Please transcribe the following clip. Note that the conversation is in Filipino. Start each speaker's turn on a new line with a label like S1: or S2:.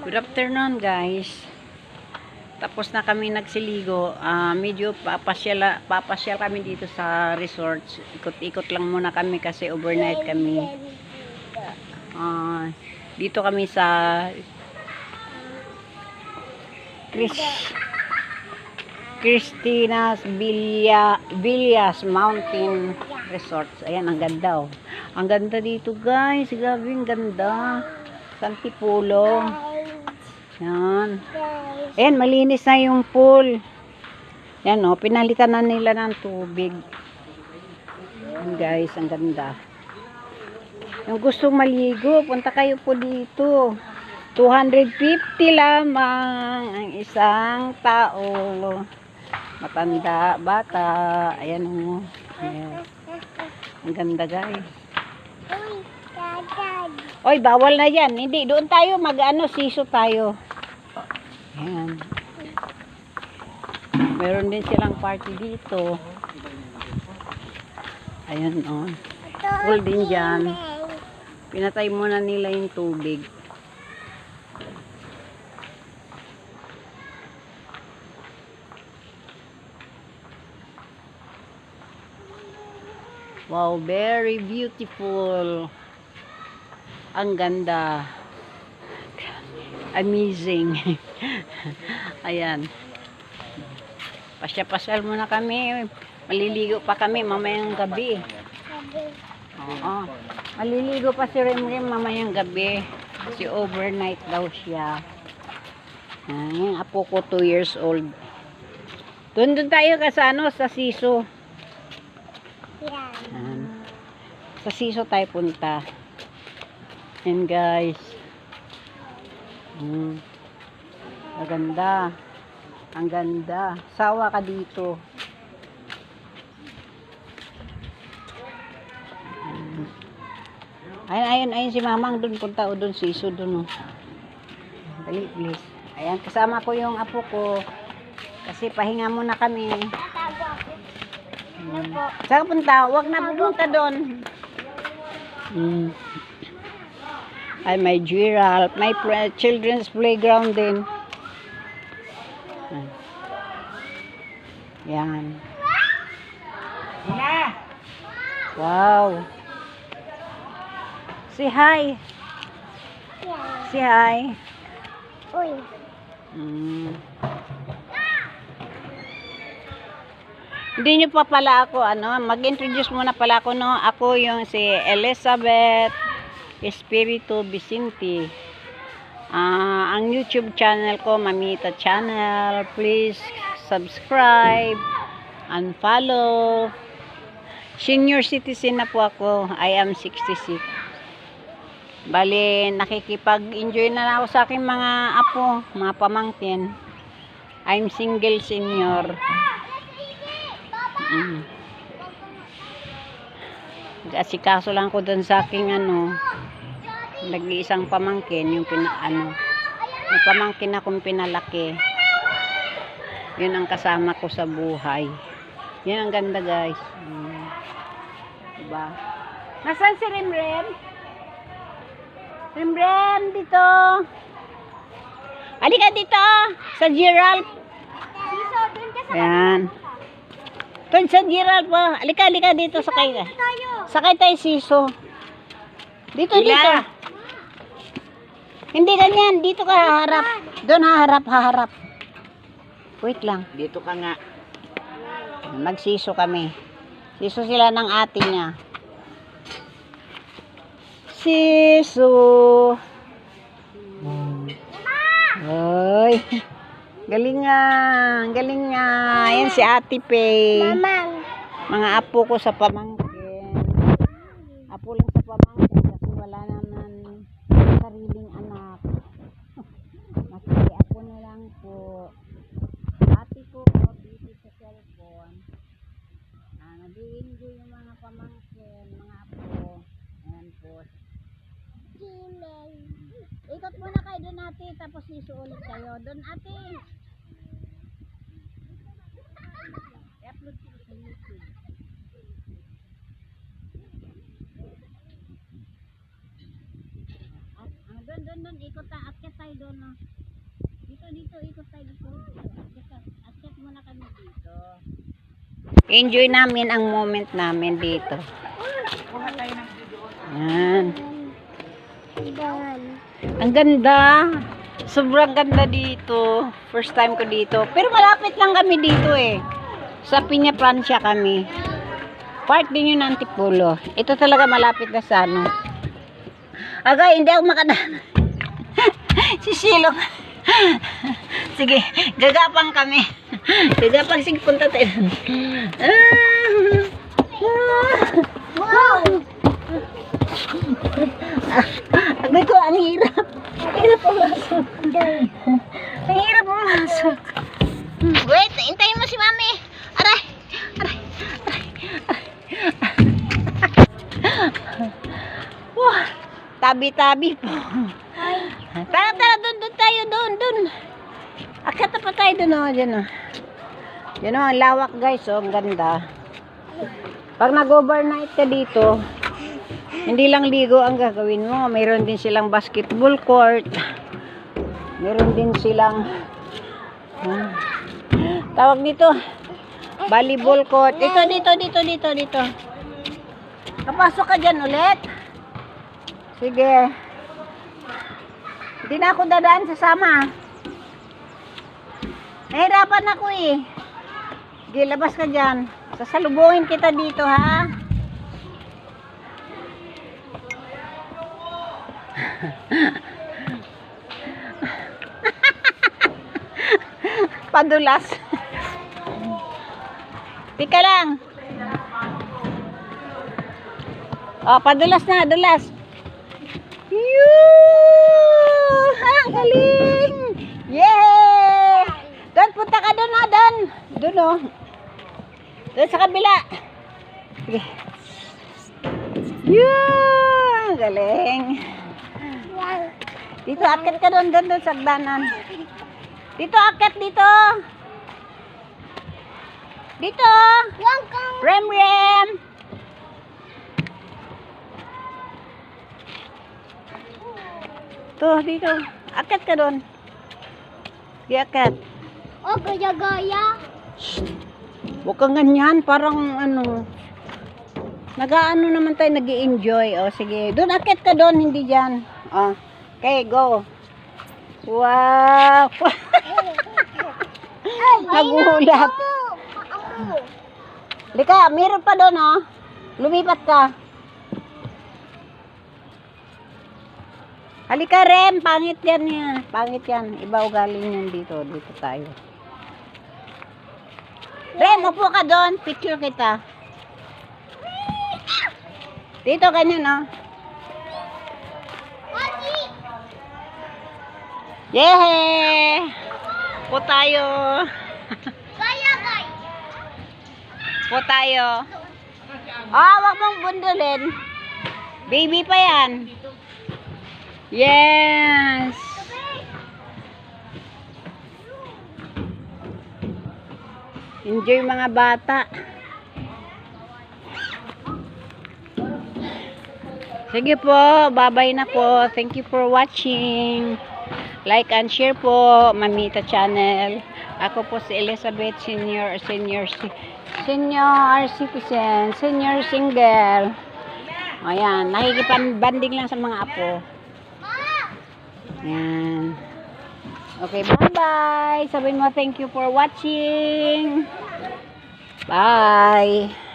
S1: Good afternoon guys. Tapos na kami nagsiligo. Medyo papasyal kami dito sa resort. Ikot-ikot lang muna kami kasi overnight kami. Dito kami sa Christina's Villas Mountain Resorts. Ayan, ang ganda oh. Ang ganda dito guys. Grabe, ang ganda. Santipulo. Yan. Ayan, malinis na yung pool. Yan o, pinalitan na nila ng tubig. Yan guys, ang ganda. Yung gustong maligo, punta kayo po dito. 250 lamang ang isang tao. Matanda, bata. Ayan o. Ayan. Ang ganda guys. Oy, bawal na yan. Hindi, doon tayo siso tayo. Ayan. Meron din silang party dito. Ayan, oh. Pool din dyan. Pinatay muna nila yung tubig. Wow, very beautiful. Ang ganda. Amazing. Ayan. Pasya-pasyal muna kami. Maliligo pa kami mamayang gabi. Oo. Maliligo pa si Rimrim mamayang gabi. Kasi overnight daw siya. Yung apo ko 2 years old. Doon tayo sa Siso. Sa Siso tayo punta. Yan guys. Ang ganda. Ang ganda. Sawa ka dito. Ayun si Mamang doon punta o doon Siso doon. Dali please. Ayan, kasama ko yung apo ko. Kasi pahinga muna kami. Saan ka punta? Huwag na pumunta doon. Ay, may giraffe. May children's playground din. Yan. Wow. Say hi. Say hi.
S2: Uy.
S1: Hindi nyo pa pala ako, mag-introduce muna pala ako, no? Ako yung si Elizabeth Espiritu Vicente. Ang YouTube channel ko, Mamita Channel. Please subscribe and follow. Senior citizen na po ako. I am 66. Bali, nakikipag-enjoy na ako sa aking mga apo, mga pamangkin. I'm single senior. Asikaso lang ko dun sa aking nag-iisang pamangkin, yung may pamangkin akong pinalaki. Yun ang kasama ko sa buhay. Yun ang ganda guys. Diba? Nasaan si Rimrem? Rimrem, dito. Halika dito sa giraffe. Ayan. Doon sa giraffe po. Halika dito sakay ka. Sakay tayo Siso. Dito. Hindi ganyan. Dito ka haharap. Doon haharap. Wait lang.
S3: Dito ka nga.
S1: Magsiso kami. Siso sila ng ate niya. Siso. Hoy. Galing nga. Ayan si Ate Pei.
S2: Mamang.
S1: Mga apo ko sa pamangkin. Apo lang sa pamangkin kasi wala naman sariling anak. Apo na lang po. Ate ko busy sa cellphone. Nag-i-enjoy yung mga pamangkin, mga apo. Ayan po. Ikot muna kayo doon ate, tapos Siso ulit kayo. Doon ate. I-upload ko sa YouTube. Doon, ikot tayo, akyat tayo doon, no. Dito, ikot tayo dito. Akyat muna kami dito. Enjoy namin ang moment namin dito. Yan. Ang ganda. Sobrang ganda dito. First time ko dito. Pero malapit lang kami dito eh. Sa Piña Francia kami. Part din yun ng Antipolo. Ito talaga malapit na sa ano. Agay, hindi ako makadaan. Sisilong. Sige, gagapang kami. Gagapang, sige, punta tayo. Wow! Agay ko, ang hirap. Ang hirap pumasok. Ang hirap pumasok. Wait, hintayin mo si Mami. Aray! Aray! Aray! Wow! Tabi-tabi po. Tara, doon tayo, doon. Akyat na pa tayo doon, oh, dyan, oh. Yan, oh, ang lawak, guys, oh, ang ganda. Pag nag-overnight ka dito, hindi lang ligo ang gagawin mo. Mayroon din silang basketball court. Mayroon din silang, tawag dito, volleyball court. Dito. Napasok ka dyan ulit. Sige. Hindi na ako dadaan sa sama. Nahirapan ako eh. Sige, labas ka dyan. Sasalubungin kita dito, ha? Padulas. Tika lang. Oh, padulas na, dulas. Ang galing! Yeah! Doon, punta ka doon, ah, doon. Doon, oh. Doon sa kabila. Sige. Yeah! Ang galing. Dito, akit ka doon sa agdanan. Dito, akit dito. Dito. Rem. Tuh, dito. Akit ka doon. Di akit.
S2: Oh, gaya-gaya.
S1: Huwag kang ganyan. Parang ano. Nag-ano naman tayo, nag-i-enjoy. O, sige. Doon, akit ka doon. Hindi dyan. O. Okay, go. Wow. Nagulat. Lika, meron pa doon, o. Lumipat ka. Halika, Rem. Pangit yan niya. Pangit yan. Iba ugali niyan dito. Dito tayo. Rem, upo ka doon. Picture kita. Dito, ganyan, oh. Yeah! Po tayo.
S2: Gaya-gaya.
S1: Po tayo. Wag mong bundulin. Baby pa yan. Yes! Enjoy mga bata. Sige po, bye-bye na po. Thank you for watching. Like and share po, Mamita Channel. Ako po si Elizabeth, senior citizen, senior single. Ayan, nakikipag-banding lang sa mga apo. Ayan. Okay, bye-bye. Sabihin mo thank you for watching. Bye.